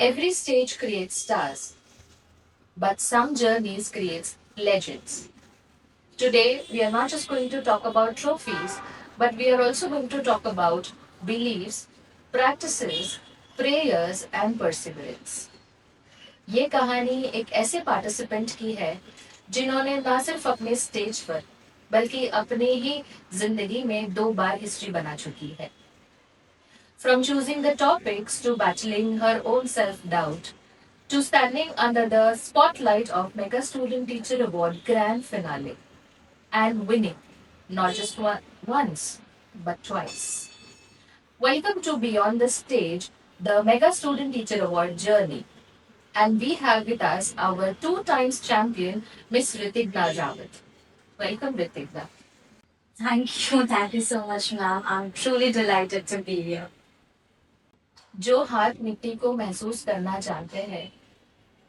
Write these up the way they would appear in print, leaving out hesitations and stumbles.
Every stage creates stars, but some journeys creates legends. Today, we are not just going to talk about trophies, but we are also going to talk about beliefs, practices, prayers and perseverance. ये कहानी एक ऐसे participant की है जिन्होंने ना सिर्फ अपने स्टेज पर बल्कि अपने ही जिंदगी में 2 बार हिस्ट्री बना चुकी है. From choosing the topics to battling her own self-doubt to standing under the spotlight of Mega Student Teacher Award Grand Finale and winning not just once but twice. Welcome to Beyond the Stage, the Mega Student Teacher Award journey. And we have with us our 2 times champion, Miss Ritigna Rawat. Welcome, Ritigna. Thank you. Thank you so much, ma'am. I'm truly delighted to be here. जो हाथ मिट्टी को महसूस करना जानते हैं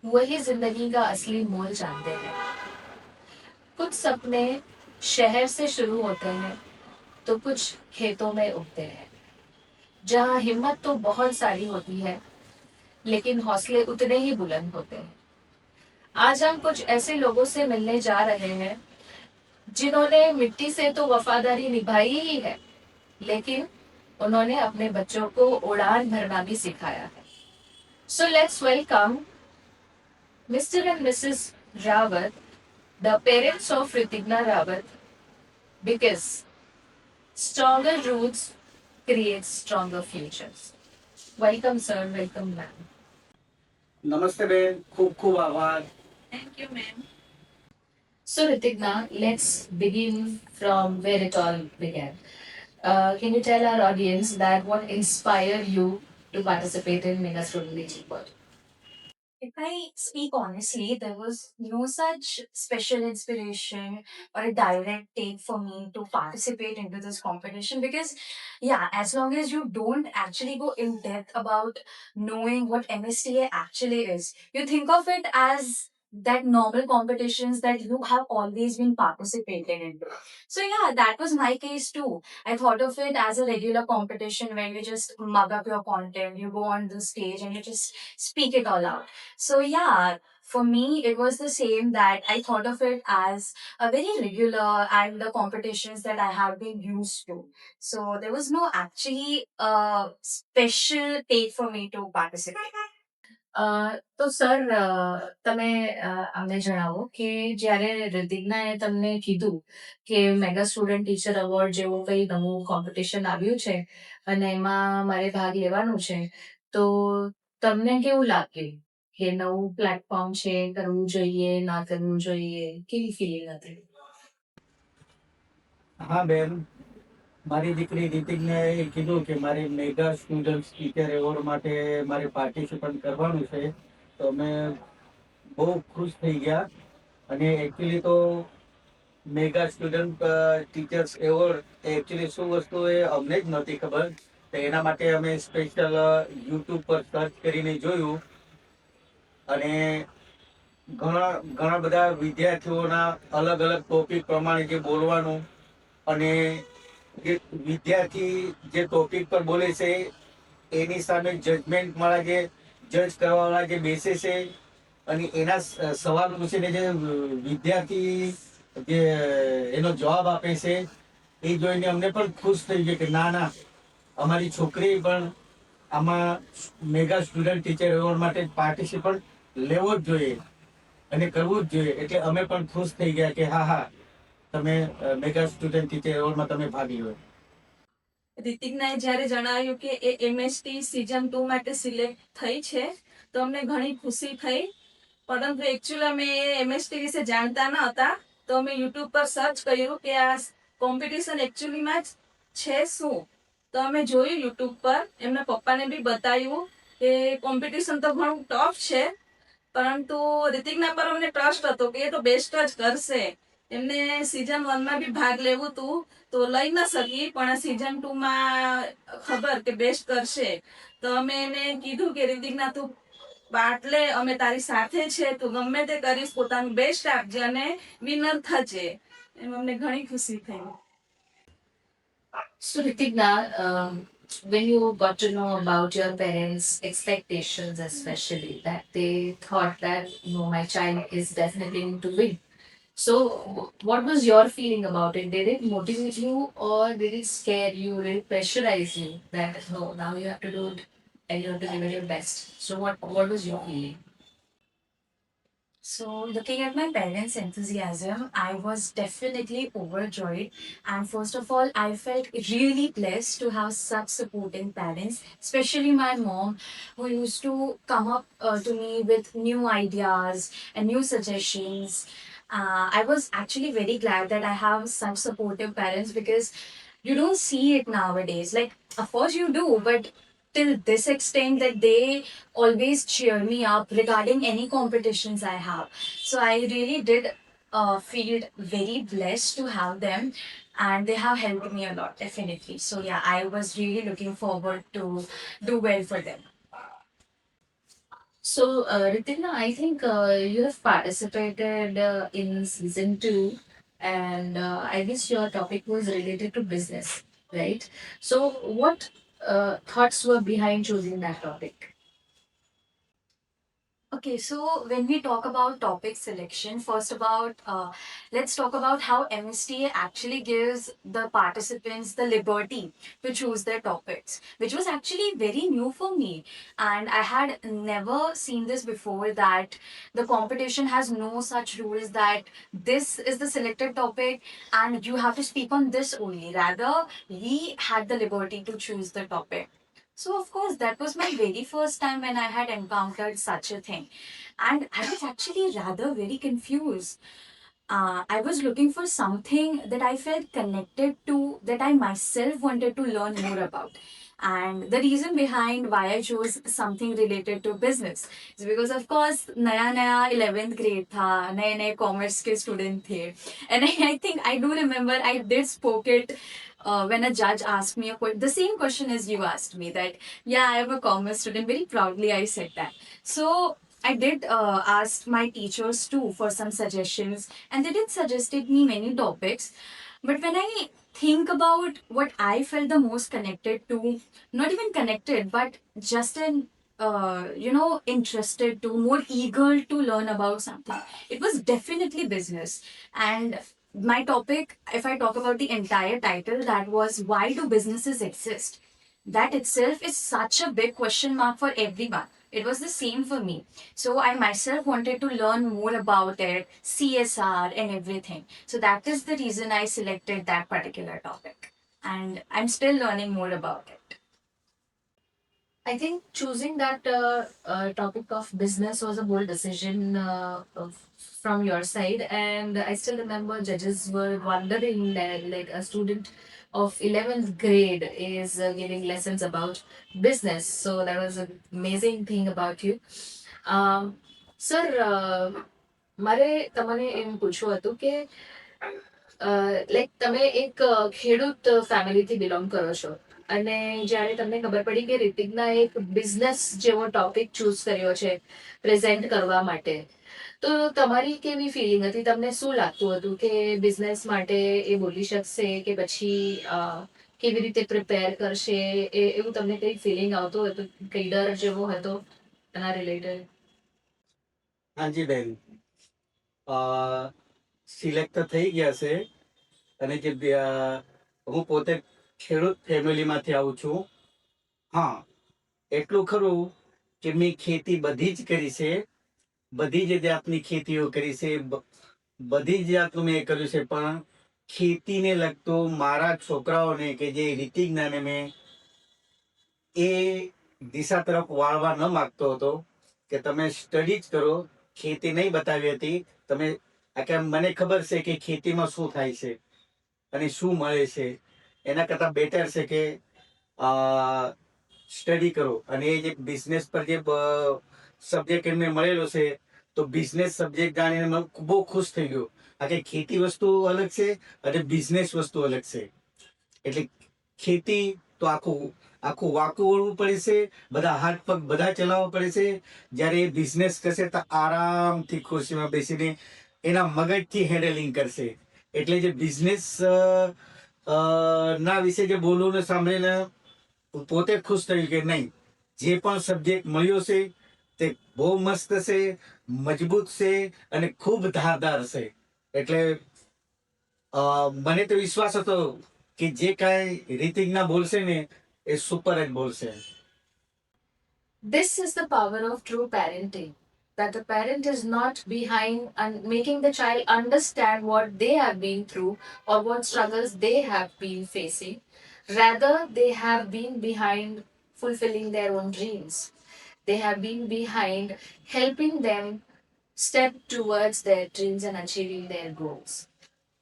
वही जिंदगी का असली मोल जानते हैं. कुछ सपने शहर से शुरू होते हैं तो कुछ खेतों में उगते हैं जहाँ हिम्मत तो बहुत सारी होती है लेकिन हौसले उतने ही बुलंद होते हैं. आज हम कुछ ऐसे लोगों से मिलने जा रहे हैं जिन्होंने मिट्टी से तो वफादारी निभाई ही है लेकिन उन्होंने अपने बच्चों को उड़ान भरना भी सिखाया है. So let's welcome Mr and Mrs Rawat, the parents of Ritigna Rawat, because stronger roots create stronger futures. Welcome, sir. Welcome, ma'am. નમસ્તે બેન, ખૂબ ખૂબ આભાર. Thank you, ma'am. So, Ritigna, let's begin from where it all began. Can you tell our audience that what inspired you to participate in Mega Student Teaching World? If I speak honestly, there was no such special inspiration or a direct take for me to participate into this competition because, yeah, as long as you don't actually go in depth about knowing what MSTA actually is, you think of it as that normal competitions that you have always been participating in. So, yeah, that was my case too. I thought of it as a regular competition where you just mug up your content, you go on the stage and you just speak it all out. So yeah, for me it was the same that I thought of it as a very regular and the competitions that I have been used to. So there was no actually special take for me to participate. તો sir તમે અમને જણાવો કે જ્યારે રિતિગ્નાએ તમને કીધું કે mega student teacher award જેવું કંઈ નવું કોમ્પિટિશન આવ્યું છે અને એમાં મારે ભાગ લેવાનો છે તો તમને કેવું લાગ્યું કે નવું પ્લેટફોર્મ છે, કરવું જોઈએ ના કરવું જોઈએ, કેવી ફિલિંગ હતી? હા બેન, મારી દીકરી રિતિકને કીધું કે મારે મેગા સ્ટુડન્ટ ટીચર એવોર્ડ માટે મારે પાર્ટિસિપેટ કરવાનું છે તો અમે બહુ ખુશ થઈ ગયા. અને એકચ્યુઅલી તો mega student teachers award actually શું વસ્તુ એ અમને જ નહોતી ખબર. તો એના માટે અમે સ્પેશિયલ યુટ્યુબ પર સર્ચ કરીને જોયું અને ઘણા ઘણા બધા વિદ્યાર્થીઓના અલગ અલગ ટોપિક પ્રમાણે જે બોલવાનું અને જે વિદ્યાર્થી જે ટોપિક પર બોલે છે એની સામે જજમેન્ટ વાળા જે જજ કરવા વાળા જે બેસે છે અને એના સવાલ પૂછીને જે વિદ્યાર્થી જે એનો જવાબ આપે છે એ જોઈને અમને પણ ખુશ થઈ ગયું કે ના ના, અમારી છોકરી પણ આમાં મેગા સ્ટુડન્ટ ટીચર એવોર્ડ માટે પાર્ટિસિપેટ લેવો જ જોઈએ અને કરવું જ જોઈએ. એટલે અમે પણ ખુશ થઈ ગયા કે હા હા, તમે મેગા સ્ટુડન્ટ ટીચર એવોર્ડમાં તમે ભાગ લ્યો. રિતિકનાએ જ્યારે જણાવ્યું કે એ એમએસટી સિઝન 2 માટે સિલેક્ટ થઈ છે તો અમને ઘણી ખુશી થઈ. પરંતુ એકચ્યુઅલી અમે એમએસટી વિશે જાણતા ન હતા તો અમે યુટ્યુબ પર સર્ચ કર્યું કે આ કોમ્પિટિશન એકચ્યુઅલીમાં છે શું. તો અમે જોયું યુટ્યુબ પર, એમના પપ્પાને બી બતાવ્યું કે કોમ્પિટિશન તો ઘણું ટફ છે પરંતુ રિતિકના પર અમને ટ્રસ્ટ હતો કે એ તો બેસ્ટ જ કરશે. એમને સિઝન 1 માં બી ભાગ લેવું હતું તો લઈ ન શકી પણ આ સિઝન 2 માં ખબર કે બેસ્ટ કરશે તો અમે એને કીધું કે રિતિકના તું પાર્ટ લે, અમે તારી સાથે છે, તું ગમે તે કરીશ, પોતાનું બેસ્ટ આપજે અને વિનર થજે. એમ અમને ઘણી ખુશી થઈ. So, Ritigna, when you got to know about your parents' expectations, especially that they thought that no, my child is definitely going to win. So, what was your feeling about it? Did it motivate you, or did it scare you? Did it pressurize you that no, now you have to do it and you have to give it your best? So, what was your feeling? So, looking at my parents' enthusiasm, I was definitely overjoyed. And first of all, I felt really blessed to have such supporting parents, especially my mom, who used to come up to me with new ideas and new suggestions. I was actually very glad that I have such supportive parents because you don't see it nowadays. Like, of course, you do, but till this extent that they always cheer me up regarding any competitions I have. So I really did feel very blessed to have them, and they have helped me a lot, definitely. So yeah, I was really looking forward to do well for them. So, Ritika, I think you have participated in season two, and I guess your topic was related to business, right? So, what thoughts were behind choosing that topic? Okay, so when we talk about topic selection, first about let's talk about how MSTA actually gives the participants the liberty to choose their topics, which was actually very new for me, and I had never seen this before. That the competition has no such rules that this is the selected topic and you have to speak on this only. Rather, we had the liberty to choose the topic. So, of course, that was my very first time when I had encountered such a thing. And I was actually rather very confused. I was looking for something that I felt connected to, that I myself wanted to learn more about. And the reason behind why I chose something related to business is because, of course, नया नया 11th grade था, नए नए commerce के student थे, and I think I do remember I did spoke it when a judge asked me the same question as you asked me, that yeah, I am a commerce student. Very proudly I said that. So I did ask my teachers too for some suggestions, and they did suggested me many topics. But when I think about what I felt the most connected to, not even connected, but just an interested to, more eager to learn about something, it was definitely business. And my topic, if I talk about the entire title, that was why do businesses exist? That itself is such a big question mark for everyone. It was the same for me. So I myself wanted to learn more about it, CSR and everything. So that is the reason I selected that particular topic. And I'm still learning more about it. I think choosing that topic of business was a bold decision from your side, and I still remember judges were wondering that like a student of 11th grade is giving lessons about business. So that was an amazing thing about you. Sir મારે તમને એમ પૂછવું હતું કે like તમે એક ખેડૂત ફેમિલીથી belong કરો છો અને જ્યારે તમને ખબર પડી કે રિતિકના એક બિઝનેસ જેવો ટોપિક ચૂઝ કર્યો છે પ્રેઝન્ટ કરવા માટે તો તમારી કેવી ફિલિંગ હતી તમને શું લાગતું હતું કે બિઝનેસ માટે એ બોલી શકશે કે પછી કેવી રીતે પ્રિપેર કરશે એવું તમને કઈ ફિલિંગ આવતું હતું કઈ ડર જેવો હતો એના રિલેટેડ હાજી બેન, સિલેક્ટ તો થઈ ગયા છે. અને જે હું પોતે ખેડૂત ફેમિલીમાંથી આવું છું. હા, એટલું ખરું કે મેં ખેતી બધી જ કરી છે, બધી જ જાતની ખેતીઓ કરી છે, બધી જ જાતનું મેં કર્યું છે. પણ ખેતીને લગતું મારા છોકરાઓને કે જે રીતિ જ્ઞાને મેં એ દિશા તરફ વાળવા ન માગતો હતો કે તમે સ્ટડી જ કરો, ખેતી નહીં બતાવી હતી તમે. કે મને ખબર છે કે ખેતીમાં શું થાય છે અને શું મળે છે. એના કરતાં બેટર છે કે સ્ટડી કરો. અને એ જે બિઝનેસ પર જે સબ્જેક્ટ એમને મળેલો છે તો બિઝનેસ સબ્જેક્ટ જાણીને મને બહુ ખુશ થઈ ગયો. આ કે ખેતી વસ્તુ અલગ છે અને બિઝનેસ વસ્તુ અલગ છે. એટલે ખેતી તો આખું આખું વાંકું વળવું પડે છે, બધા હાથ પગ બધા ચલાવવા પડે છે. જ્યારે એ બિઝનેસ કરશે તો આરામથી ખુરશીમાં બેસીને એના મગજથી હેન્ડલિંગ કરશે. એટલે જે બિઝનેસ ના વિશે જે બોલવું ને સાંભળીને પોતે ખુશ થયું કે નહીં, જે પણ સબ્જેક્ટ મળ્યો છે તે બહુ મસ્ત છે, મજબૂત છે અને ખૂબ ધારદાર છે. એટલે મને તો વિશ્વાસ હતો કે જે કાંઈ રીતિજ્ઞા બોલશે ને એ સુપર જ બોલશે. This is the power of true parenting. That the parent is not behind and making the child understand what they have been through or what struggles they have been facing. Rather, they have been behind fulfilling their own dreams. They have been behind helping them step towards their dreams and achieving their goals.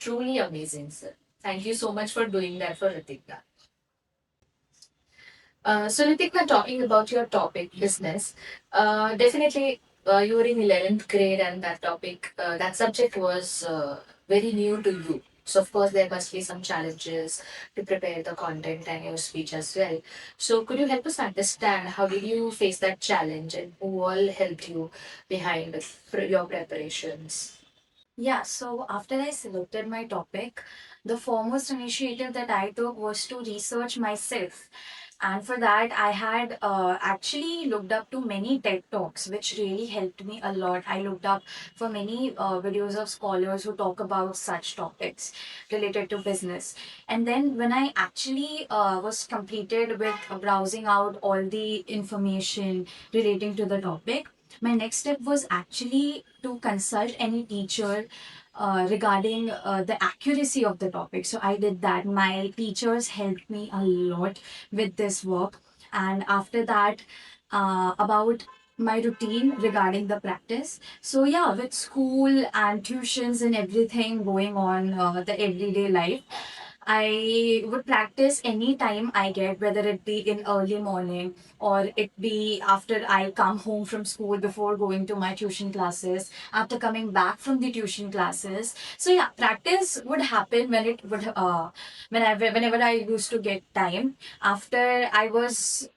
Truly amazing, sir. Thank you so much for doing that for Ritika. So, Ritika, talking about your topic, business, definitely you were in 11th grade and that topic, that subject was very new to you. So, of course, there must be some challenges to prepare the content and your speech as well. So, could you help us understand how did you face that challenge and who all helped you behind your preparations? Yeah, so after I selected my topic, the foremost initiative that I took was to research myself. And for that, I had actually looked up to many TED Talks, which really helped me a lot. I looked up for many videos of scholars who talk about such topics related to business. And then when I actually was completed with browsing out all the information relating to the topic, my next step was actually to consult any teacher regarding the accuracy of the topic. So I did that. My teachers helped me a lot with this work. And after that, about my routine regarding the practice. So yeah, with school and tuitions and everything going on, the everyday life, I would practice any time I get, whether it be in early morning or it be after I come home from school before going to my tuition classes, after coming back from the tuition classes. So yeah, practice would happen when it would whenever I used to get time. After I was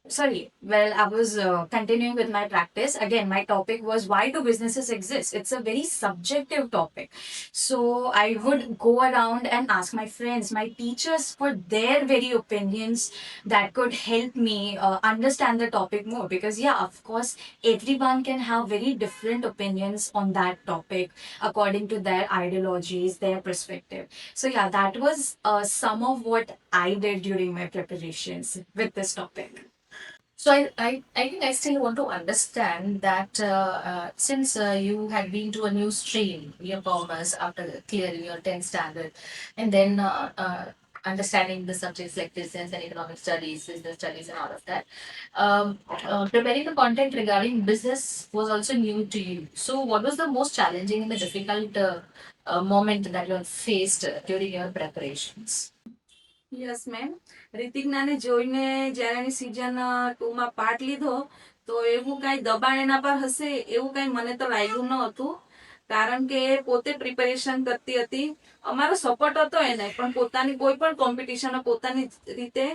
Sorry, well, I was continuing with my practice. Again, my topic was why do businesses exist? It's a very subjective topic. So I would go around and ask my friends, my teachers for their very opinions that could help me understand the topic more. Because, yeah, of course, everyone can have very different opinions on that topic according to their ideologies, their perspective. So, yeah, that was some of what I did during my preparations with this topic. So I think I still want to understand that since you had been to a new stream, your commerce after clearing your 10th standard, and then understanding the subjects like business and economic studies, business studies, and all of that, preparing the content regarding business was also new to you. So what was the most challenging and the difficult moment that you have faced during your preparations? Yes ma'am. રિતિજ્ઞાને જોઈને જ્યારે એની season 2 માં part લીધો તો એવું કાંઈ દબાણ એના પર હશે એવું કાંઈ મને તો લાગ્યું ન હતું. કારણ કે એ પોતે પ્રિપેરેશન કરતી હતી. અમારો સપોર્ટ હતો એને, પણ પોતાની કોઈ પણ કોમ્પિટિશન પોતાની રીતે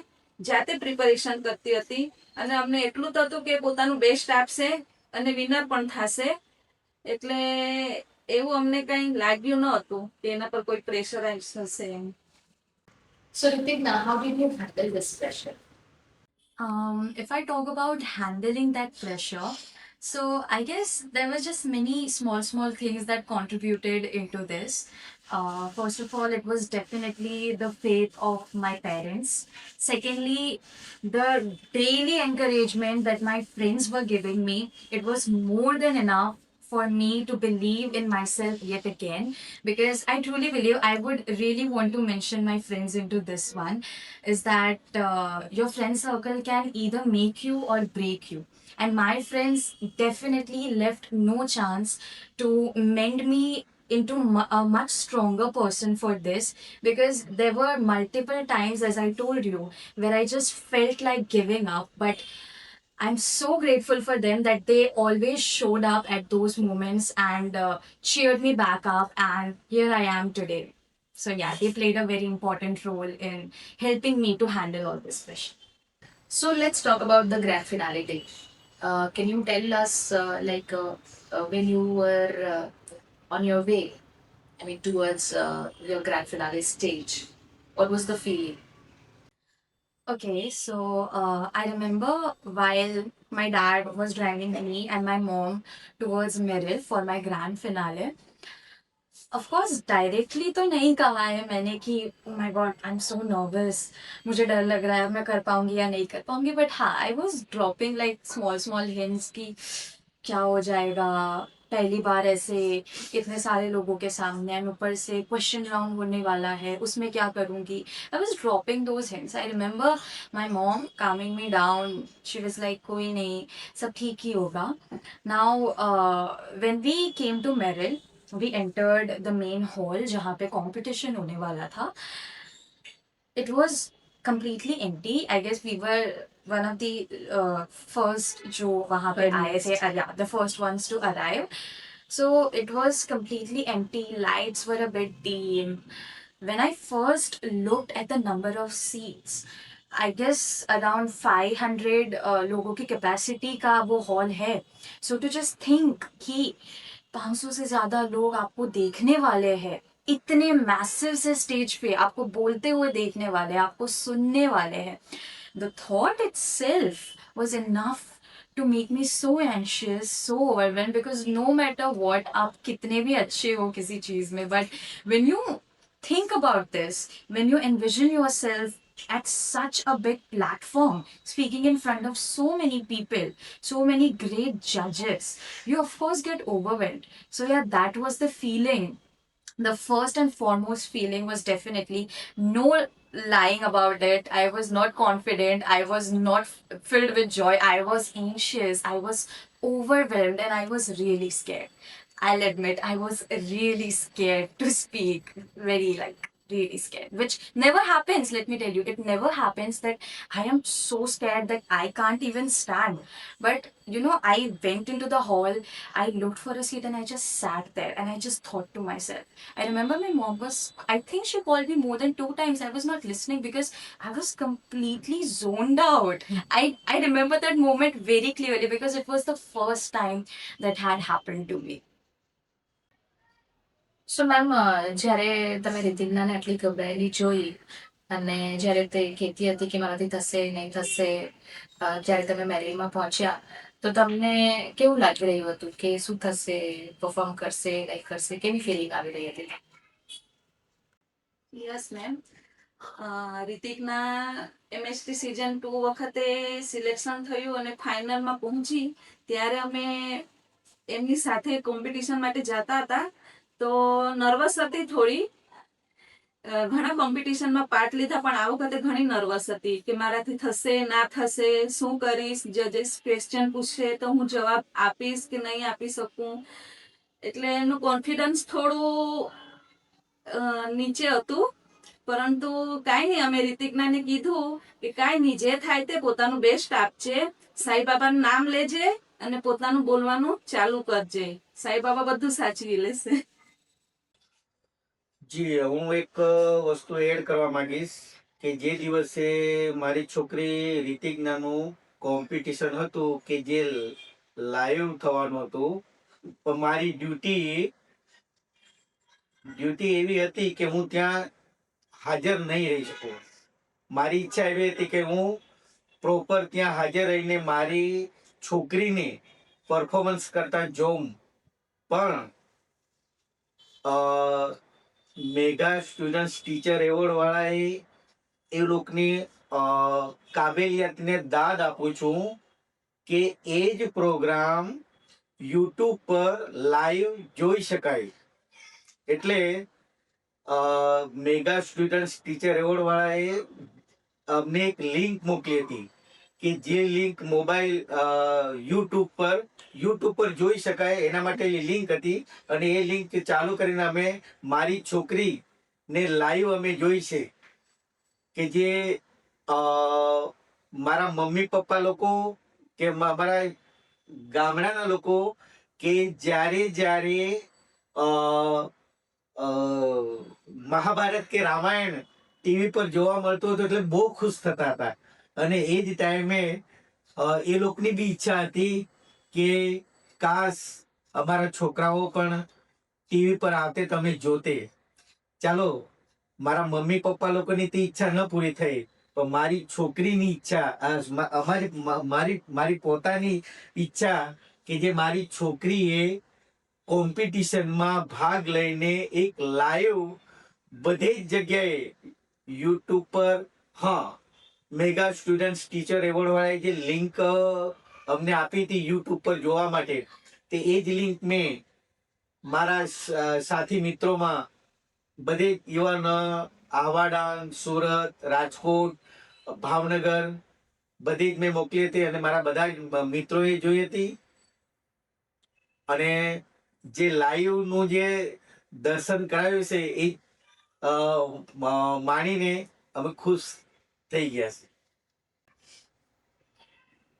જાતે પ્રિપેરેશન કરતી હતી. અને અમને એટલું જ હતું કે પોતાનું બેસ્ટ આપશે અને વિનર પણ થશે. એટલે એવું અમને કંઈ લાગ્યું ન હતું કે એના પર કોઈ પ્રેશરાઇઝ હશે એમ. So Ritik, how did you handle this pressure? If I talk about handling that pressure, so I guess there were just many small things that contributed into this. First of all, it was definitely the faith of my parents. Secondly, the daily encouragement that my friends were giving me, it was more than enough for me to believe in myself yet again, because I truly believe I would really want to mention my friends into this one, is that your friend circle can either make you or break you. And my friends definitely left no chance to mend me into a much stronger person for this, because there were multiple times, as I told you, where I just felt like giving up. But I'm so grateful for them that they always showed up at those moments and cheered me back up. And here I am today. So, yeah, they played a very important role in helping me to handle all this pressure. So let's talk about the grand finale day. Can you tell us, when you were on your way, I mean, towards your grand finale stage, what was the feeling? Okay, so I remember while my dad was driving me and my mom towards Merrill for my grand finale. Of course, directly तो नहीं कहा है मैंने कि oh my god, I'm so nervous, मुझे डर लग रहा है मैं कर पाऊंगी या नहीं कर पाऊंगी, बट हाँ, I was dropping like small small hints कि क्या हो जाएगा, पहली बार ऐसे इतने सारे लोगों के सामने एंड ऊपर से क्वेश्चन राउंड होने वाला है, उसमें क्या करूंगी. I was dropping those hints. I remember my mom calming me down. She was like कोई नहीं, सब ठीक ही होगा. Now when we came to Merrill, we entered the main hall जहाँ पे कॉम्पिटिशन होने वाला था. It was completely empty. I guess we were one of the first जो वहाँ पे आए थे, yeah, the first ones to arrive. So it was completely empty. Lights were a bit dim. When I first looked at the number of seats, I guess around 500 लोगों की capacity का वो hall है. So to just think कि 500 से ज़्यादा लोग आपको देखने वाले हैं, इतने मैसिव से स्टेज पे आपको बोलते हुए देखने वाले हैं, आपको सुनने वाले हैं. The thought itself was enough to make me so anxious, so overwhelmed, because no matter what, आप कितने भी अच्छे हो किसी चीज में, but when you think about this, when you envision yourself at such a big platform, speaking in front of so many people, so many great judges, you of course get overwhelmed. So yeah, that was the feeling. The first and foremost feeling was definitely, no lying about it, I was not confident, I was not filled with joy, I was anxious, I was overwhelmed, and I was really scared. I'll admit, I was really scared to speak, very like really scared, which never happens. Let me tell you, it never happens that I am so scared that I can't even stand. But I went into the hall, I looked for a seat, and I just sat there and I just thought to myself. I remember my mom was, I think she called me more than 2 times. I was not listening because I was completely zoned out. I remember that moment very clearly because it was the first time that had happened to me. So ma'am, જ્યારે તમે રિતિજ્ઞાને આટલી ગભરાયેલી જોઈ અને જ્યારે તે કહેતી હતી કે મારાથી થશે નહીં થશે, જ્યારે તમે મેરેજમાં પહોંચ્યા તો તમને કેવું લાગી રહ્યું હતું કે શું થશે, પરફોર્મ કરશે નહીં કરશે, કેવી ફિલિંગ આવી રહી હતી? Yes ma'am. રિતિકના એમએસટી સિઝન 2 વખતે સિલેક્શન થયું અને ફાઇનલમાં પહોંચી ત્યારે અમે એમની સાથે કોમ્પિટિશન માટે જતા હતા, તો નર્વસ હતી થોડી. ઘણા કોમ્પિટિશનમાં પાર્ટ લીધા પણ આ વખતે ઘણી નર્વસ હતી કે મારાથી થશે ના થશે, શું કરીશ, જજીસ ક્વેશ્ચન પૂછશે તો હું જવાબ આપીશ કે નહીં આપી શકું, એટલે એનું કોન્ફિડન્સ થોડું નીચે હતું. પરંતુ કાંઈ નહીં, અમે રિતિજ્ઞાને કીધું કે કાંઈ નહીં, જે થાય તે પોતાનું બેસ્ટ આપજે, સાંઈબાબાનું નામ લેજે અને પોતાનું બોલવાનું ચાલુ કરજે, સાંઈબાબા બધું સાચવી લેશે. જી, હું એક વસ્તુ એડ કરવા માંગીશ કે જે દિવસે મારી છોકરી રિતિજ્ઞાનું કોમ્પિટિશન હતું કે જે લાઈવ થવાનું હતું, પણ મારી ડ્યુટી એવી હતી કે હું ત્યાં હાજર નહીં રહી શકું. મારી ઈચ્છા એવી હતી કે હું પ્રોપર ત્યાં હાજર રહીને મારી છોકરીને પરફોર્મન્સ કરતા જોઉં, પણ મેગા સ્ટુડન્ટ્સ ટીચર એવોર્ડ વાળાએ એ લોકોની કાબેલિયતને દાદ આપું છું કે એ જ પ્રોગ્રામ યુટ્યુબ પર લાઈવ જોઈ શકાય. એટલે મેગા સ્ટુડન્ટ્સ ટીચર એવોર્ડ વાળાએ અમને એક લિંક મોકલી હતી કે જે લિંક મોબાઈલ યુટ્યુબ પર જોઈ શકાય એના માટેની લિંક હતી, અને એ લિંક ચાલુ કરીને અમે મારી છોકરીને લાઈવ અમે જોઈ છે કે જે મારા મમ્મી પપ્પા લોકો કે મારા ગામડાના લોકો કે જ્યારે મહાભારત કે રામાયણ ટીવી પર જોવા મળતું હતું એટલે બહુ ખુશ થતા હતા. અને એ જ ટાઈમે એ લોકોની બી ઈચ્છા હતી કે કાશ અમારા છોકરાઓ પણ ટીવી પર આવતે તમે જોતે. ચાલો, મારા મમ્મી પપ્પા લોકોની તે ઈચ્છા ન પૂરી થઈ, પણ મારી છોકરીની ઈચ્છા મારી પોતાની ઈચ્છા કે જે મારી છોકરીએ કોમ્પિટિશનમાં ભાગ લઈને એક લાઈવ બધે જ જગ્યાએ યુટ્યુબ પર, હા, મેગા સ્ટુડન્ટ ટીચર એવોર્ડ વાળાએ જે લિંક અમને આપી હતી યુટ્યુબ પર જોવા માટે, તે એ જ લિંક મેં મારા સાથી મિત્રોમાં બધે ઇવન આહવા, સુરત, રાજકોટ, ભાવનગર બધી જ મેં મોકલી હતી અને મારા બધા જ મિત્રોએ જોઈ હતી. અને જે લાઈવ નું જે દર્શન કરાવ્યું છે એ માણીને અમે ખુશ થઈ ગયા છે.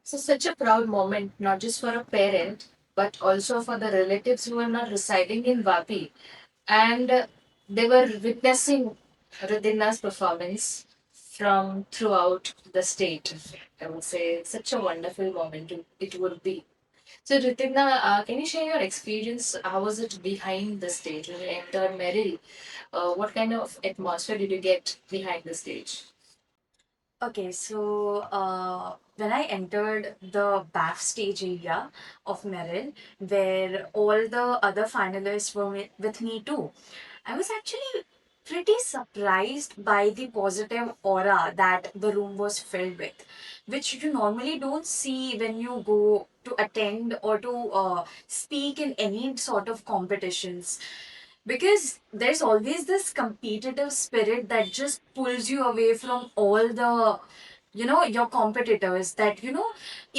So, such a proud moment, not just for a parent, but also for the relatives who are not residing in Vapi. And they were witnessing Ridina's performance from throughout the state. I would say such a wonderful moment it would be. So, Ritina, can you share your experience? How was it behind the stage when you entered Merrill? What kind of atmosphere did you get behind the stage? Okay, so when I entered the backstage area of Merrill, where all the other finalists were with me too, I was actually pretty surprised by the positive aura that the room was filled with, which you normally don't see when you go to attend or to speak in any sort of competitions, because there's always this competitive spirit that just pulls you away from all the your competitors, that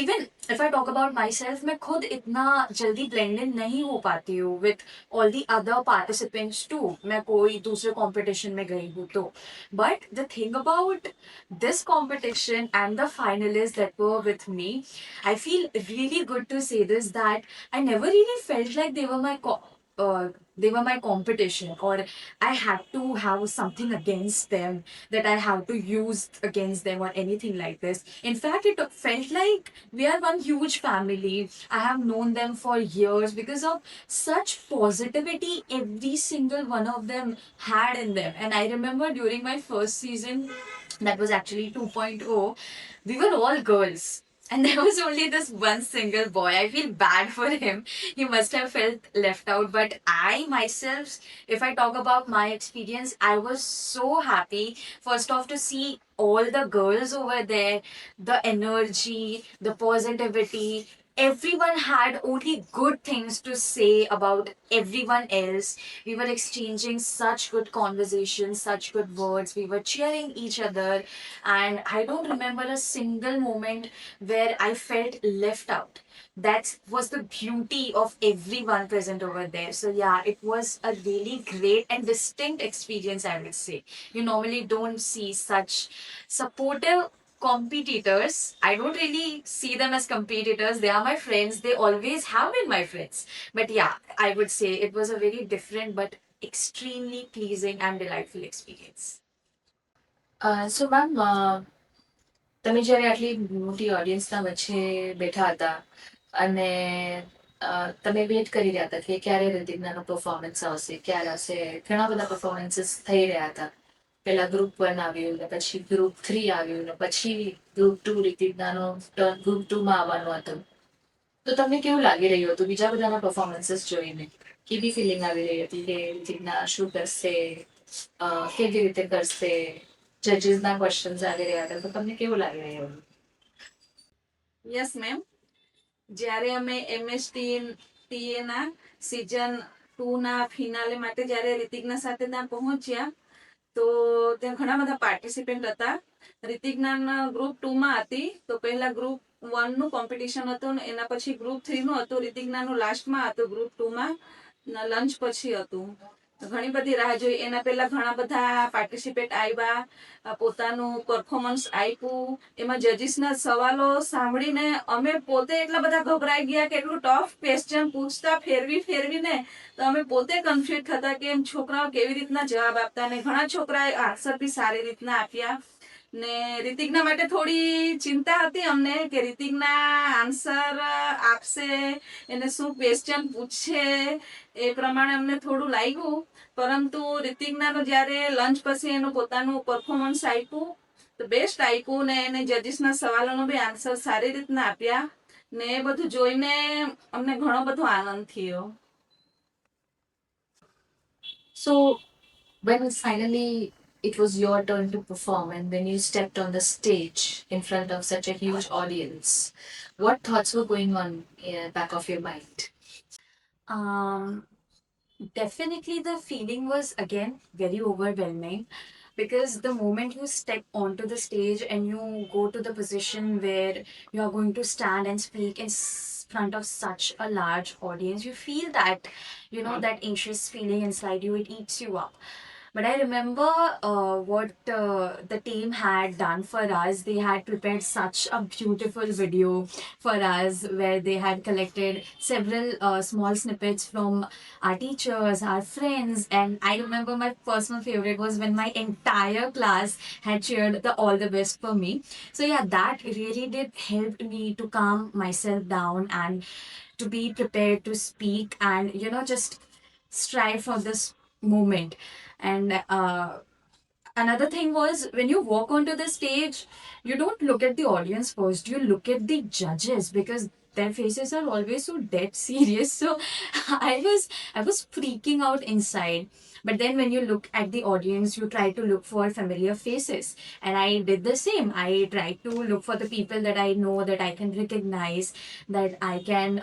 even if I talk about myself, मैं खुद इतना जल्दी blend in नहीं हो पाती हूँ with all the other participants too, मैं कोई दूसरे competition में गई हूँ तो. But the thing about this competition and the finalists that were with me, I feel really good to say this, that I never really felt like they were my competition, or I had to have something against them that I have to use against them or anything like this. In fact, it felt like we are one huge family. I have known them for years because of such positivity every single one of them had in them. And I remember during my first season, that was actually 2.0, we were all girls. And there was only this one single boy. I feel bad for him. He must have felt left out. But I myself, if I talk about my experience, I was so happy, first off, to see all the girls over there, the energy, the positivity. Everyone had only good things to say about everyone else. We were exchanging such good conversations, such good words. We were cheering each other. And I don't remember a single moment where I felt left out. That was the beauty of everyone present over there. So, yeah, it was a really great and distinct experience, I would say. You normally don't see such supportive competitors. I don't really see them as competitors. They are my friends. They always have been my friends. But yeah, I would say it was a very different but extremely pleasing and delightful experience. So, ma'am, તમે જ્યારે આટલી મોટી ઓડિયન્સના વચ્ચે બેઠા હતા અને તમે weight કરી રહ્યા હતા કે ક્યારે રિતિકનાનો પરફોર્મન્સ આવશે, ક્યારે આવશે, ઘણા બધા પરફોર્મન્સીસ થઈ રહ્યા હતા. પહેલા ગ્રુપ 1 આવ્યું ને પછી ગ્રુપ 3 આવ્યું ને પછી ગ્રુપ 2 રિતિકનાનો ટર્ન ગ્રુપ 2 માં આવવાનું હતું. તો તમને કેવું લાગી રહ્યું હતું બીજા બધાના પરફોર્મન્સીસ જોઈને? કેવી ફિલિંગ આવી રહી હતી કે રિતિકના શું કરશે, કેવી રીતે કરશે? જજીસના ક્વેશ્ચન્સ આવી રહ્યા હતા, તો તમને કેવું લાગી રહ્યું? યસ મેમ, જ્યારે અમે MST ના સિઝન 2 ના ફિનાલે માટે જ્યારે રિતિકના સાથે ત્યાં પહોંચ્યા, તો ત્યાં ઘણા બધા પાર્ટિસિપન્ટ હતા. રિતિકના ગ્રુપ 2 માં હતી, તો પહેલા ગ્રુપ 1 નું કોમ્પિટિશન હતું ને એના પછી ગ્રુપ 3 નું હતું. રિતિકનાનું લાસ્ટમાં હતું ગ્રુપ 2 માં, લંચ પછી હતું. ઘણી બધી રાહ જોઈ. એના પહેલા ઘણા બધા પાર્ટિસિપેટ આવ્યા, પોતાનું પરફોર્મન્સ આપ્યું. એમાં જજીસના સવાલો સાંભળીને અમે પોતે એટલા બધા ગભરાઈ ગયા કે એટલું ટફ ક્વેશ્ચન પૂછતા ફેરવીને તો અમે પોતે કન્ફ્યુઝ થતા કે એમ છોકરાઓ કેવી રીતના જવાબ આપતા. ને ઘણા છોકરાએ આન્સર બી સારી રીતના આપ્યા. ને રિતિકના માટે થોડી ચિંતા હતી અમને કે રિતિકના આન્સર આપશે, એને શું ક્વેશ્ચન પૂછશે, એ પ્રમાણે અમને થોડું લાગ્યું. પરંતુ રિતિકનાનો જ્યારે લંચ પછી એનું પોતાનું પરફોર્મન્સ આપ્યું તો બેસ્ટ આપ્યું ને એને જજીસના સવાલોનો બી આન્સર સારી રીતના આપ્યા ને એ બધું જોઈને અમને ઘણો બધો આનંદ થયો. So, when finally it was your turn to perform and when you stepped on the stage in front of such a huge audience, what thoughts were going on in the back of your mind? Um, Definitely, the feeling was again very overwhelming because the moment you step onto the stage and you go to the position where you are going to stand and speak in front of such a large audience, you feel that, that anxious feeling inside you, it eats you up. But I remember what the team had done for us. They had prepared such a beautiful video for us where they had collected several small snippets from our teachers, our friends. And I remember my personal favorite was when my entire class had cheered the all the best for me. So, yeah, that really did help me to calm myself down and to be prepared to speak and, just strive for this moment. And another thing was when you walk onto the stage, you don't look at the audience first, you look at the judges because their faces are always so dead serious. So I was freaking out inside. But then when you look at the audience, you try to look for familiar faces. And I did the same. I tried to look for the people that I know, that I can recognize, that I can,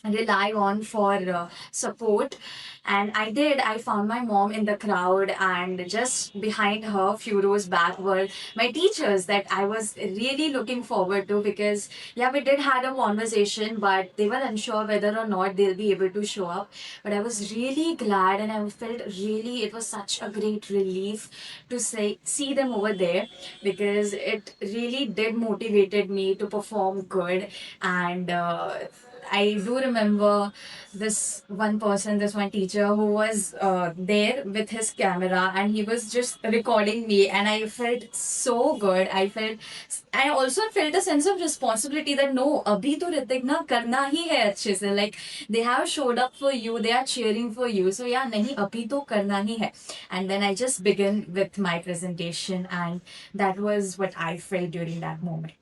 rely on for support. And I did. I found my mom in the crowd, and just behind her, few rows back, were my teachers that I was really looking forward to because, yeah, we did had a conversation, but they were unsure whether or not they'll be able to show up. But I was really glad, and I felt really it was such a great relief to see them over there because it really did motivated me to perform good. And I do remember this one person, this one teacher who was there with his camera and he was just recording me, and I felt so good. I also felt a sense of responsibility that no, abhi to Ritik na karna hi hai अच्छे से. Like they have showed up for you, they are cheering for you. So yeah, nahi abhi to karna hi hai. And then I just began with my presentation, and that was what I felt during that moment.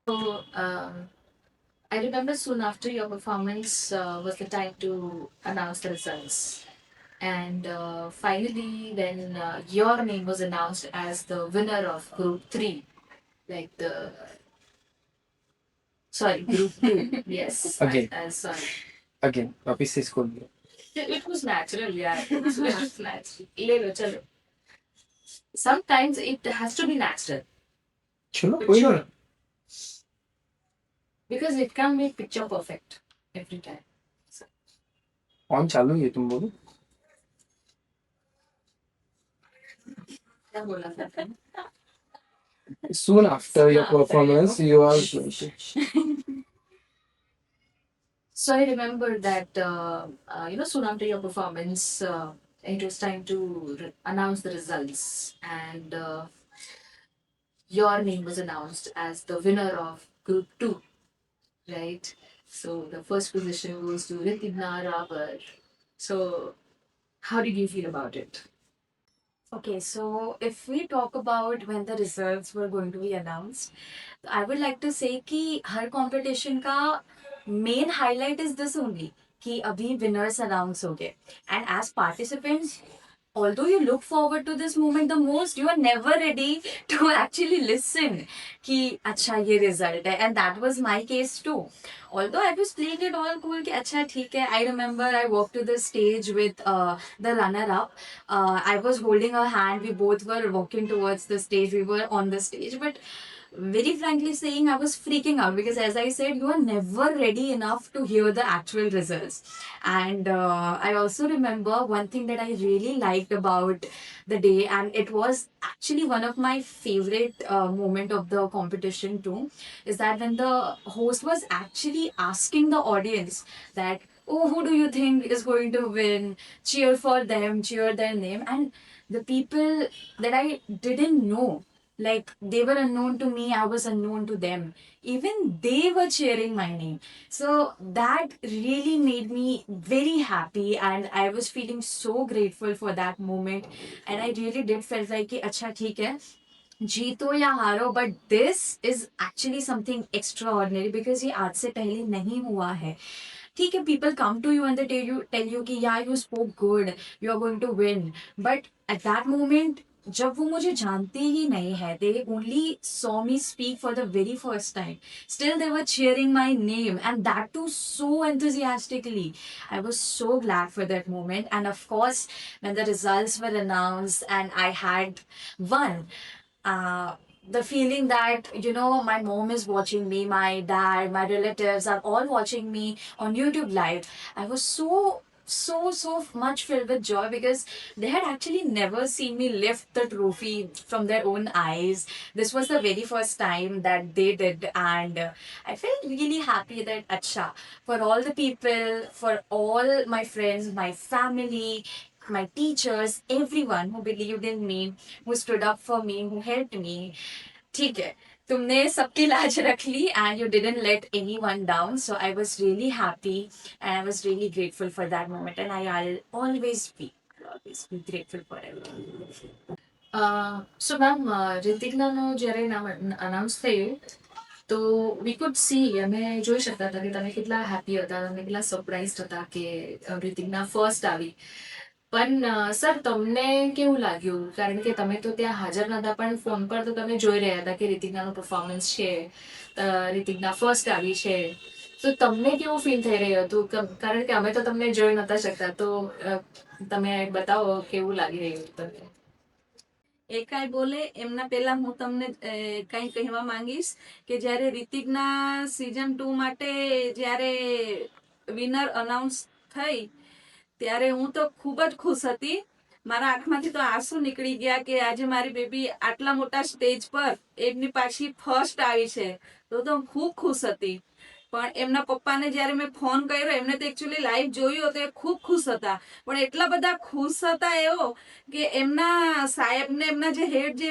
So, I remember soon after your performance was the time to announce the results. And finally, when your name was announced as the winner of Group 3, like Group 2, yes. Again. Sorry. Again, वापिस से school में. It was natural, yeah. It was natural. ले लो, चलो. Sometimes it has to be natural चलो कोई नहीं. because it can't be picture perfect every time. On चालू है तुम बोलो. क्या बोला था तुमने? Soon after your performance, you are. So I remember that, soon after your performance, it was time to announce the results, and your name was announced as the winner of Group 2, right? So the first position goes to Ritigna Rabar. So, how did you feel about it? Okay, so if we talk about when the results were going to be announced, I would like to say कि हर competition का main highlight is this only कि अभी winners announce हो गए. And as participants, although you look forward to this moment the most, you are never ready to actually listen कि अच्छा ये result है. And that was my case too. Although I was playing it all cool कि अच्छा ठीक है. I remember I walked to the stage with the runner-up. I was holding her hand. We both were walking towards the stage. We were on the stage. But very frankly saying, I was freaking out because, as I said, you are never ready enough to hear the actual results. And I also remember one thing that I really liked about the day, and it was actually one of my favorite moment of the competition too, is that when the host was actually asking the audience that, oh, who do you think is going to win? Cheer for them, cheer their name. And the people that I didn't know, like they were unknown to me, I was unknown to them. Even they were cheering my name. So that really made me very happy, and I was feeling so grateful for that moment. And I really did felt like, कि, अच्छा ठीक है, जीतो या हारो, but this is actually something extraordinary, because ये आज से पहले नहीं हुआ है. ठीक है, people come to you and they tell you कि या you spoke good, you are going to win, but at that moment जब वो मुझे जानते ही नहीं है, they only saw me speak for the very first time, still they were cheering my name, and that too so enthusiastically. I was so glad for that moment, and of course when the results were announced and I had won, uh, the feeling that, you know, my mom is watching me, my dad, my relatives are all watching me on YouTube live. I was so much filled with joy, because they had actually never seen me lift the trophy from their own eyes. This was the very first time that they did, and I felt really happy that acha, for all the people, for all my friends, my family, my teachers, everyone who believed in me, who stood up for me, who helped me. ठीक है, तुमने सबकी लाज रख ली, and you didn't let anyone down. So I was really happy, and I was really grateful for that moment, and I'll always be grateful for it. So ma'am, રિતિકનાનું જ્યારે નામ announce થયું તો વી કુડ સી, અમે જોઈ શકતા હતા કે તમે કેટલા હેપી હતા, તમે કેટલા સરપ્રાઇઝ હતા કે રિતિકના ફર્સ્ટ આવી. પણ સર, તમને કેવું લાગ્યું? કારણ કે તમે તો ત્યાં હાજર નહોતા, પણ ફોન પર તો તમે જોઈ રહ્યા હતા કે રિતિકનાનું પરફોર્મન્સ છે, રિતિકના ફર્સ્ટ આવી છે. તો તમને કેવું ફીલ થઈ રહ્યું હતું? કારણ કે અમે તો તમને જોઈ નહોતા શકતા, તો તમે બતાવો કેવું લાગી રહ્યું હતું તમને. એ કાંઈ બોલે એમના પહેલા હું તમને કંઈ કહેવા માંગીશ કે જ્યારે રિતિકના સિઝન 2 માટે જ્યારે વિનર અનાઉન્સ થઈ ત્યારે હું તો ખૂબ જ ખુશ હતી. મારા આંખમાંથી તો આંસુ નીકળી ગયા કે આજે મારી બેબી આટલા મોટા સ્ટેજ પર એમની પાછી ફર્સ્ટ આવી છે, તો હું ખૂબ ખુશ હતી. પણ એમના પપ્પાને જ્યારે મેં ફોન કર્યો, એમને તો એકચ્યુઅલી લાઈવ જોયું તો એ ખૂબ ખુશ હતા, પણ એટલા બધા ખુશ હતા એવો કે એમના સાહેબને, એમના જે હેડ, જે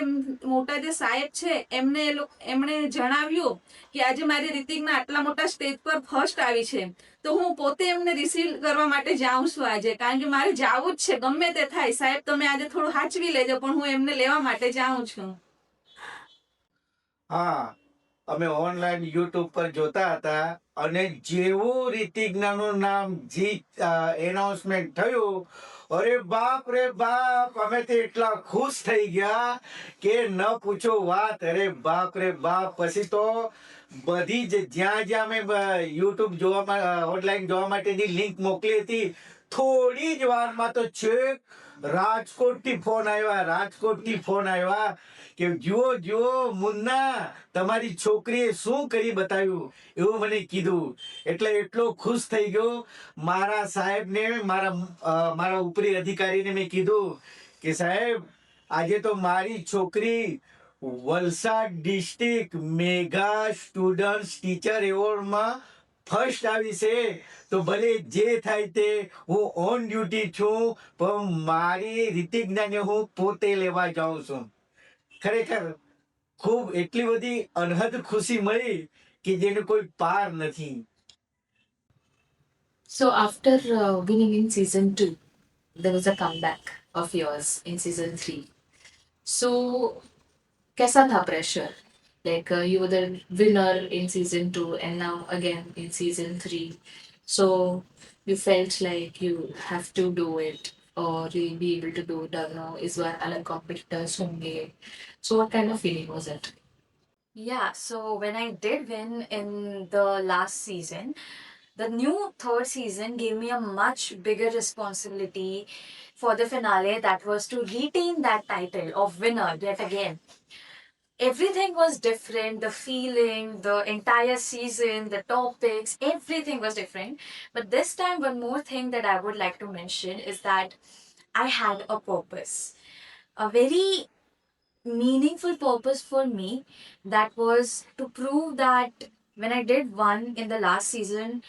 મોટા જે સાહેબ છે, એમણે જણાવ્યું કે આજે મારી રિતિકના આટલા મોટા સ્ટેજ પર ફર્સ્ટ આવી છે, તો હું પોતે એમને રિસીવ કરવા માટે જાઉં છું આજે, કારણ કે મારે જવું જ છે, ગમે તે થાય. સાહેબ તમે આજે થોડું સાચવી લેજો, પણ હું એમને લેવા માટે જાઉં છું. હા, અમે ઓનલાઈન યુટ્યુબ પર જોતા હતા અને જેવું રિતિજ્ઞાનું નામ જીત એનાઉન્સમેન્ટ થયું, અરે બાપ રે બાપ, અમે તો એટલા ખુશ થઈ ગયા કે ન પૂછો વાત. અરે બાપ રે બાપ, પછી તો બધી જ જ્યાં જ્યાં અમે યુટ્યુબ જોવા, ઓનલાઈન જોવા માટેની લિંક મોકલી હતી, થોડી જ વારમાં તો છેક રાજકોટથી ફોન આવ્યા કે જુઓ જુઓ મુન્ના, તમારી છોકરીએ શું કરી બતાવ્યું, એવું મને કીધું. એટલે એટલો ખુશ થઈ ગયો. મારા સાહેબને, મારા ઉપરી અધિકારીને મેં કીધું કે સાહેબ, આજે તો મારી છોકરી Valsad district mega student teacher એવોર્ડમાં ફર્સ્ટ આવી છે, તો ભલે જે થાય તે, હું ઓન ડ્યુટી છું, પણ મારી રિતિજ્ઞાને હું પોતે લેવા જાઉં છું. ખરેખર ખૂબ એટલી બધી અનહદ ખુશી મળી કે જેનો કોઈ પાર નથી. So after winning in season 2, there was a comeback of yours in season 3. So कैसा था pressure? Like you were the winner in season 2 and now again in season 3. So you felt like you have to do it or you'll be able to do it or no, इस बार अलग competitors होंगे. So what kind of feeling was it? Yeah, so when I did win in the last season, the new third season gave me a much bigger responsibility for the finale, that was to retain that title of winner yet again. Everything was different, the feeling, the entire season, the topics, everything was different. But this time, one more thing that I would like to mention is that I had a purpose, a very meaningful purpose for me, that was to prove that when I did one in the last season,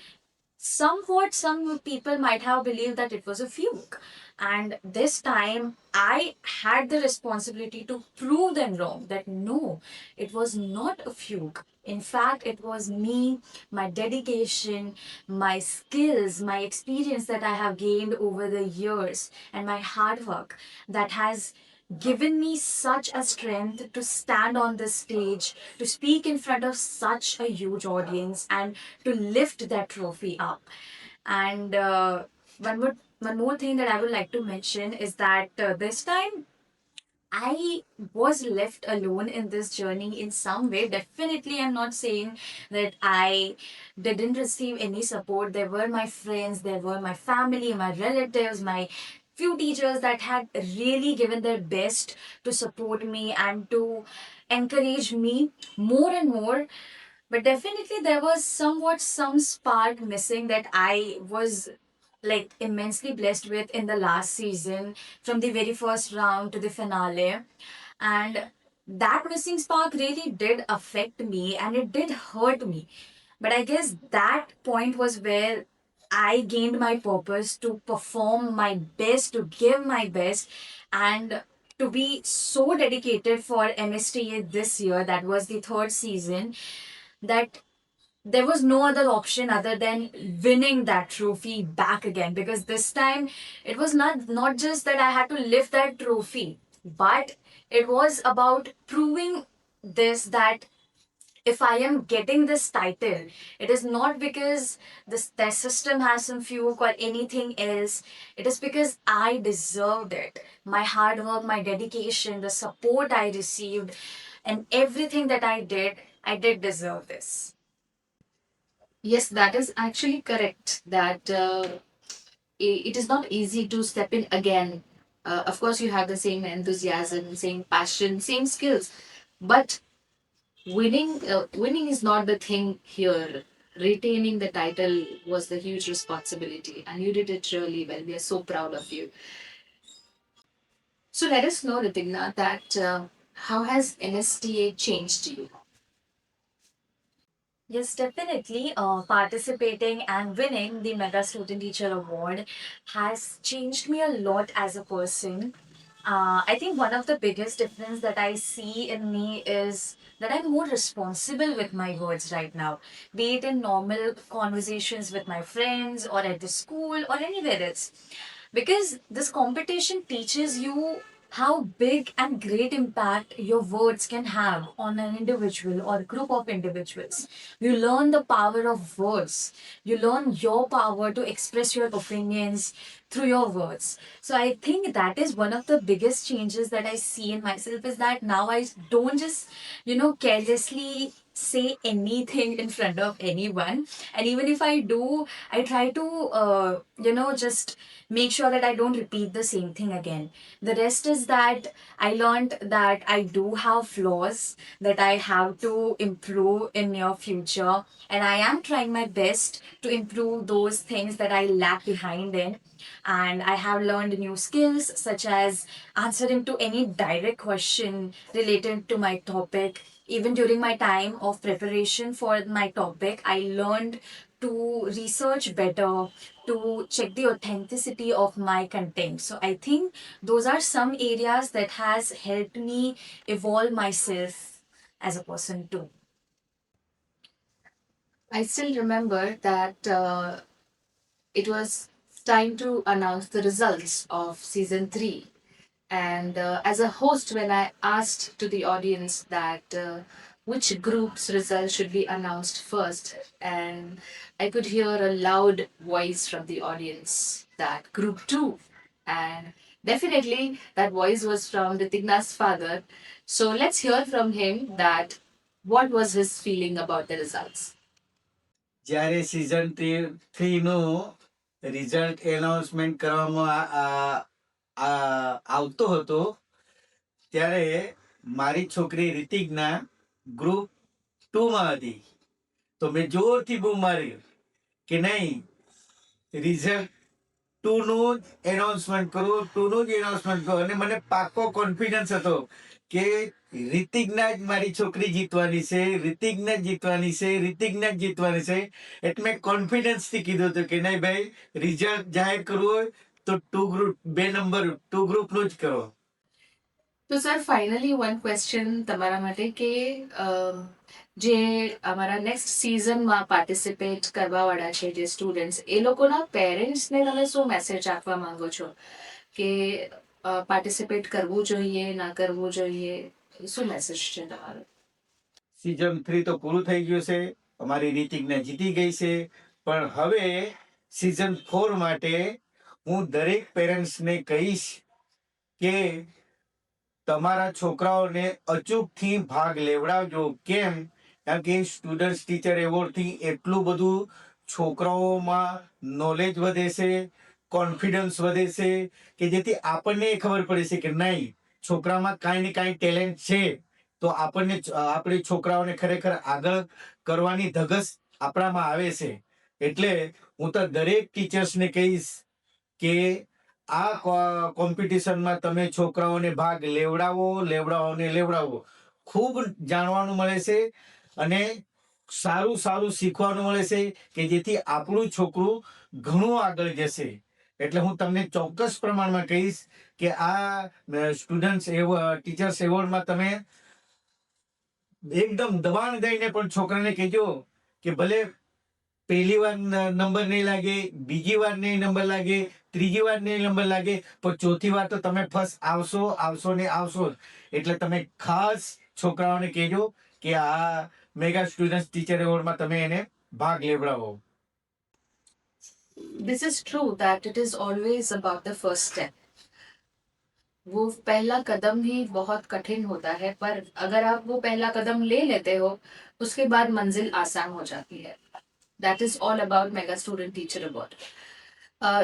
somewhat some people might have believed that it was a fluke. And this time I had the responsibility to prove them wrong, that no, it was not a fluke. In fact, it was me, my dedication, my skills, my experience that I have gained over the years, and my hard work that has given me such a strength to stand on this stage, to speak in front of such a huge audience, and to lift that trophy up. And one more thing that I would like to mention is that this time I was left alone in this journey in some way. Definitely, I'm not saying that I didn't receive any support. There were my friends, there were my family, my relatives, my few teachers that had really given their best to support me and to encourage me more and more. But definitely, there was somewhat some spark missing that I was like immensely blessed with in the last season, from the very first round to the finale. And that missing spark really did affect me and it did hurt me. But I guess that point was where I gained my purpose to perform my best, to give my best, and to be so dedicated for MSTA this year. That was the third season. That there was no other option other than winning that trophy back again, because this time it was not just that I had to lift that trophy, but it was about proving this, that if I am getting this title, it is not because the system has some fluke or anything else. It is because I deserved it. My hard work, my dedication, the support I received, and everything that I did deserve this. Yes, that is actually correct. That it is not easy to step in again. Of course, you have the same enthusiasm, same passion, same skills, but winning is not the thing here. Retaining the title was the huge responsibility, and you did it really well. We are so proud of you. So let us know, Ritigna, that how has NSTA changed you? Yes, definitely. Participating and winning the Mega Student Teacher Award has changed me a lot as a person. I think one of the biggest difference that I see in me is that I'm more responsible with my words right now, be it in normal conversations with my friends or at the school or anywhere else. Because this competition teaches you how big and great impact your words can have on an individual or group of individuals. You learn the power of words. You learn your power to express your opinions through your words. So I think that is one of the biggest changes that I see in myself, is that now I don't just, carelessly say anything in front of anyone. And even if I do, I try to, just make sure that I don't repeat the same thing again. The rest is that I learned that I do have flaws that I have to improve in near future, and I am trying my best to improve those things that I lack behind in. And I have learned new skills such as answering to any direct question related to my topic. Even during my time of preparation for my topic, I learned to research better, to check the authenticity of my content. So I think those are some areas that has helped me evolve myself as a person too. I still remember that it was time to announce the results of season 3. And as a host, when I asked to the audience that which group's results should be announced first, and I could hear a loud voice from the audience that group 2. And definitely that voice was from Ritigna's father. So let's hear from him that what was his feeling about the results. જ્યારે season 3 નું result announcement કરવામાં આવતો હતો, ત્યારે મારી છોકરી રિતિકના group 2 માં હતી. તો મેં જોરથી બૂમ મારી કે નહીં, રિઝલ્ટ 2 નું એનાઉન્સમેન્ટ કરું, 2 નું જ એનાઉન્સમેન્ટ કરું. અને મને પાકો કોન્ફિડન્સ હતો કે રિતિકના જ મારી છોકરી જીતવાની છે, રિતિકને જ જીતવાની છે, રિતિકને જ જીતવાની છે. એટલે મેં કોન્ફિડન્સથી કીધું હતું કે નહીં ભાઈ, રિઝલ્ટ જાહેર કરવું હોય તો 2 ગ્રુપ 2 નંબર 2 ગ્રુપનું જ કરો. તો સર ફાઇનલી વન ક્વેશ્ચન તમારા માટે કે જે અમારા નેક્સ્ટ સિઝનમાં પાર્ટિસિપેટ કરવાવાળા છે જે સ્ટુડન્ટ્સ, એ લોકોના પેરેન્ટ્સને તમે શું મેસેજ આપવા માંગો છો કે પાર્ટિસિપેટ કરવું જોઈએ ના કરવું જોઈએ શું મેસેજ છે તમારો? સિઝન 3 તો પૂરું થઈ ગયું છે, અમારી રીતિકને જીતી ગઈ છે, પણ હવે સિઝન 4 માટે હું દરેક પેરેન્ટ્સને કહીશ કે તમારા છોકરાઓને અચૂકથી ભાગ લેવડાવજો. કેમ? કારણ કે સ્ટુડન્ટ ટીચર એવોર્ડથી એટલું બધું છોકરાઓમાં નોલેજ વધે છે, કોન્ફિડન્સ વધે છે, કે જેથી આપણને ખબર પડે છે કે નહીં, છોકરામાં કાંઈ ને કાંઈ ટેલેન્ટ છે. તો આપણને આપણી છોકરાઓને ખરેખર આગળ કરવાની ધગસ આપણામાં આવે છે. એટલે હું તો દરેક ટીચર્સને કહીશ કે આ કોમ્પિટિશનમાં તમે છોકરાઓને ભાગ લેવડાવો. ખૂબ જાણવાનું મળે છે અને સારું સારું શીખવાનું મળે છે, કે જેથી આપણું છોકરું ઘણું આગળ જશે. એટલે હું તમને ચોક્કસ પ્રમાણમાં કહીશ કે આ સ્ટુડન્ટ્સ ટીચર્સ એવોર્ડમાં તમે એકદમ દબાણ દઈને પણ છોકરાને કહેજો કે ભલે પહેલી વાર નંબર નહીં લાગે, બીજી વાર નહીં નંબર લાગે, ત્રીજી વાર નહીં નંબર લાગે, પણ ચોથી વાર તો તમે ફર્સ્ટ આવશો ને આવશો જ. એટલે તમે ખાસ છોકરાઓને કહેજો કે આ મેગા સ્ટુડન્ટ ટીચર એવોર્ડમાં તમે એને ભાગ લેવડાવો. This is true that it is always about the first step. वो पहला कदम ही बहुत कठिन होता है, पर अगर आप वो पहला कदम ले लेते हो उसके बाद मंजिल आसान हो जाती है. That is all about Mega Student Teacher Award.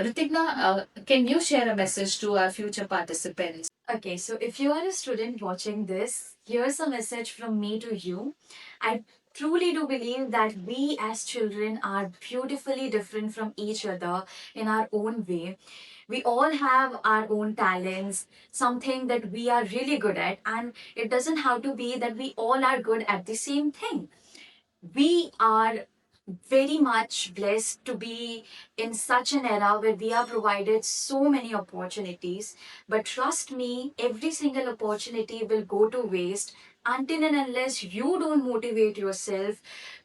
Ritigna, can you share a message to our future participants? Okay, so if you are a student watching this, here's a message from me to you. I truly do believe that we as children are beautifully different from each other in our own way. We all have our own talents, something that we are really good at, and it doesn't have to be that we all are good at the same thing. We are very much blessed to be in such an era where we are provided so many opportunities. But trust me, every single opportunity will go to waste until and unless you don't motivate yourself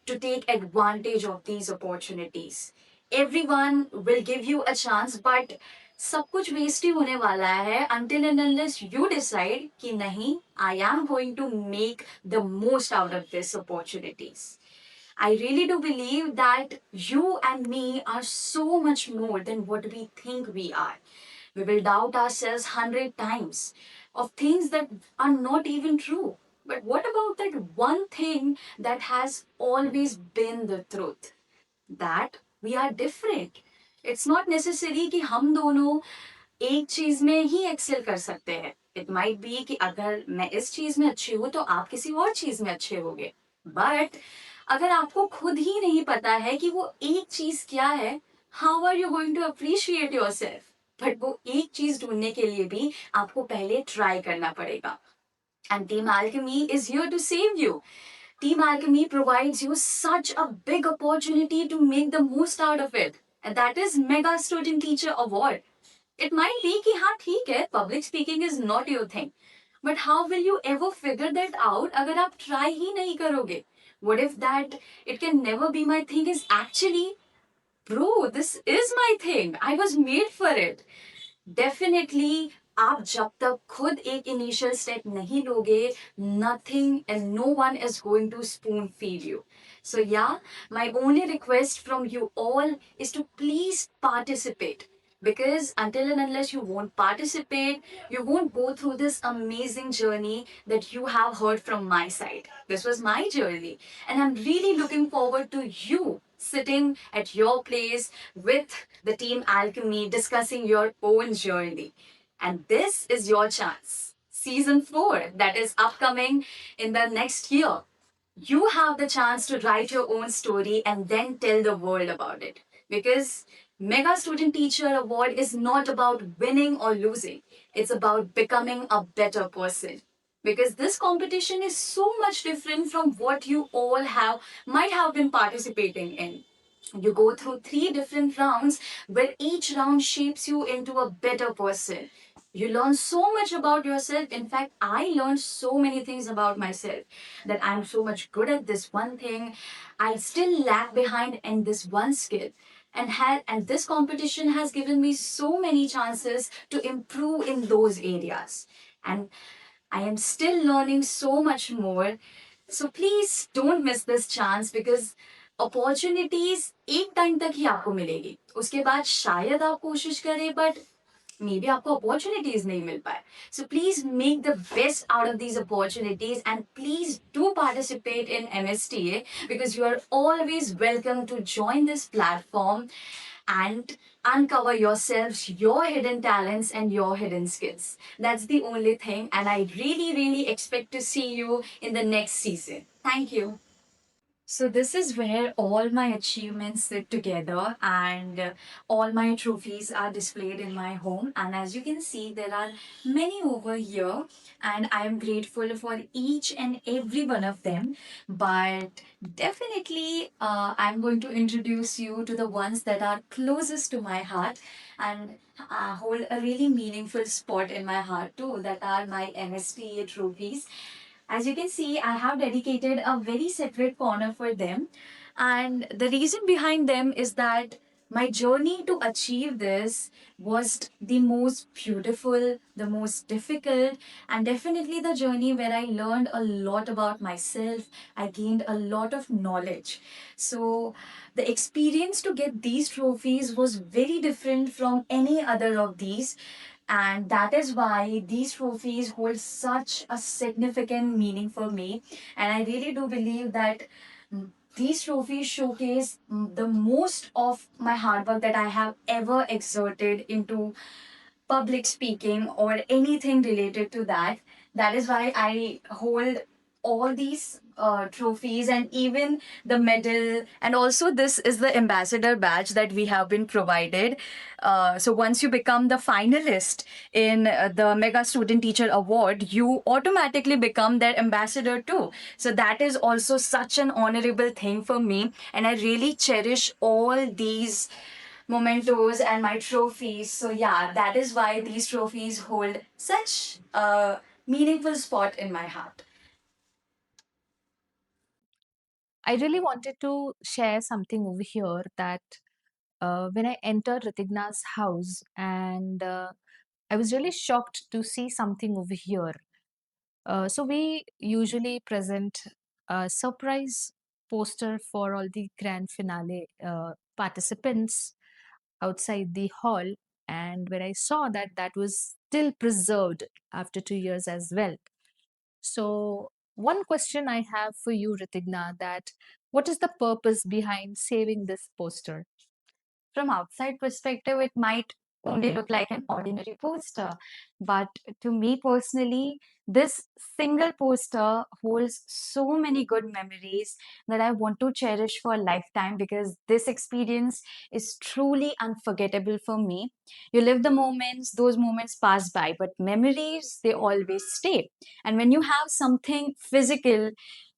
to take advantage of these opportunities. Everyone will give you a chance, but सब कुछ waste ही होने वाला है until and unless you decide कि नहीं, I am going to make the most out of these opportunities. I really do believe that you and me are so much more than what we think we are. We will doubt ourselves 100 times of things that are not even true. But what about that one thing that has always been the truth? That we are different. It's not necessary कि हम दोनों एक चीज में ही Excel कर सकते हैं. It might be कि अगर मैं इस चीज में अच्छी हूँ तो आप किसी और चीज में अच्छे होगे. But अगर आपको खुद ही नहीं पता है कि वो एक चीज क्या है, how are you going to appreciate yourself? But वो एक चीज ढूंढने के लिए भी आपको पहले ट्राई करना पड़ेगा. And Team Alchemy is here to save you. Team Alchemy provides you such a big opportunity to make the most out of it. And that is Mega Student Teacher Award. It might be कि हाँ ठीक है, public speaking is not your thing. But how will you ever figure that out अगर आप try ही नहीं करोगे? What if that it can never be my thing is actually, bro, this is my thing. I was made for it. Definitely, आप जब तक खुद एक initial step नहीं लोगे, nothing and no one is going to spoon feed you. So yeah, my only request from you all is to please participate. Because until and unless you won't participate, you won't go through this amazing journey that you have heard from my side. This was my journey. And I'm really looking forward to you sitting at your place with the Team Alchemy discussing your own journey. And this is your chance. Season 4, that is upcoming in the next year. You have the chance to write your own story and then tell the world about it. Because Mega Student Teacher Award is not about winning or losing. It's about becoming a better person. Because this competition is so much different from what you all might have been participating in. You go through 3 different rounds where each round shapes you into a better person. You learn so much about yourself. In fact, I learned so many things about myself, that I'm so much good at this one thing. I still lag behind in this one skill. and this competition has given me so many chances to improve in those areas. And I am still learning so much more. So please don't miss this chance because opportunities एक time तक ही आपको मिलेगी, उसके बाद शायद आप कोशिश करें बट मे बी आपको अपॉर्चुनिटीज नहीं मिल पाए. So please make the best out of these opportunities and please do participate in MSTA because you are always welcome to join this platform and uncover yourselves, your hidden talents, and your hidden skills. That's the only thing, and I really, really expect to see you in the next season. Thank you. So this is where all my achievements sit together and all my trophies are displayed in my home. And as you can see, there are many over here, and I am grateful for each and every one of them. But definitely, I'm going to introduce you to the ones that are closest to my heart and hold a really meaningful spot in my heart too. That are my MSTA trophies. As you can see, I have dedicated a very separate corner for them. And the reason behind them is that my journey to achieve this was the most beautiful, the most difficult, and definitely the journey where I learned a lot about myself. I gained a lot of knowledge. So, the experience to get these trophies was very different from any other of these, and that is why these trophies hold such a significant meaning for me. And I really do believe that these trophies showcase the most of my hard work that I have ever exerted into public speaking or anything related to that. That is why I hold all these trophies and even the medal. And also, this is the ambassador badge that we have been provided. So, once you become the finalist in the Mega Student Teacher Award, you automatically become their ambassador too. So, that is also such an honorable thing for me. And I really cherish all these mementos and my trophies. So yeah, that is why these trophies hold such a meaningful spot in my heart. I really wanted to share something over here that when I entered Ritigna's house, and I was really shocked to see something over here. So we usually present a surprise poster for all the grand finale participants outside the hall, and when I saw that that was still preserved after 2 years as well. So one question I have for you, Ritigna, that what is the purpose behind saving this poster? From outside perspective, it might only look like an ordinary poster, but to me personally, this single poster holds so many good memories that I want to cherish for a lifetime because this experience is truly unforgettable for me. You live the moments, those moments pass by, but memories, they always stay. And when you have something physical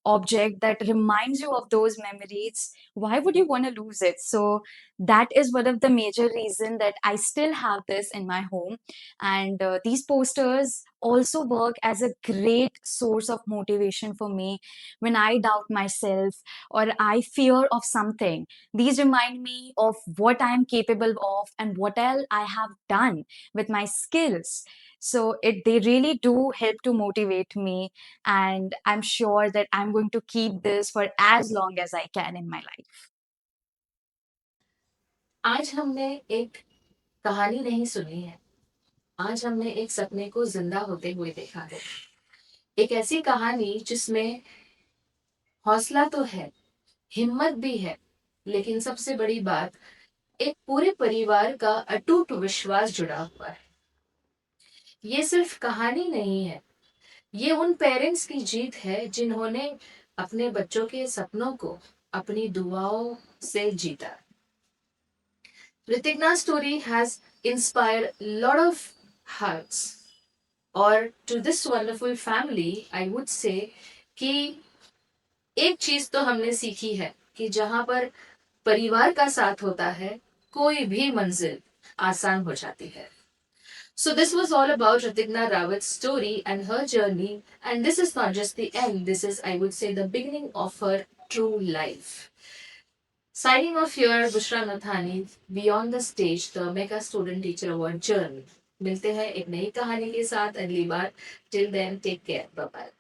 object that reminds you of those memories, why would you want to lose it? So that is one of the major reason that I still have this in my home. And these posters also work as a great source of motivation for me when I doubt myself or I fear of something. These remind me of what I am capable of and what all I have done with my skills. So they really do help to motivate me, and I'm sure that I'm going to keep this for as long as I can in my life. आज हमने एक कहानी नहीं सुनी है, आज हमने एक सपने को जिंदा होते हुए देखा है। एक ऐसी कहानी जिसमें हौसला तो है, हिम्मत भी है, लेकिन सबसे बड़ी बात, एक पूरे परिवार का अटूट विश्वास जुड़ा हुआ है। ये सिर्फ कहानी नहीं है, ये उन पेरेंट्स की जीत है जिन्होंने अपने बच्चों के सपनों को अपनी दुआओं से जीता। Ritigna's story has inspired a lot of hearts. और to this wonderful family, I would say कि एक चीज तो हमने सीखी है कि जहां पर परिवार का साथ होता है, कोई भी मंजिल आसान हो जाती है. So this was all about Ritigna Rawat's story and her journey, and this is not just the end. This is, I would say, the beginning of her true life. Signing off here, Bushra Nathani, Beyond the Stage, the Mega Student Teacher Award Journey. मिलते हैं एक नई कहानी के साथ अगली बार. Till then, take care. Bye bye.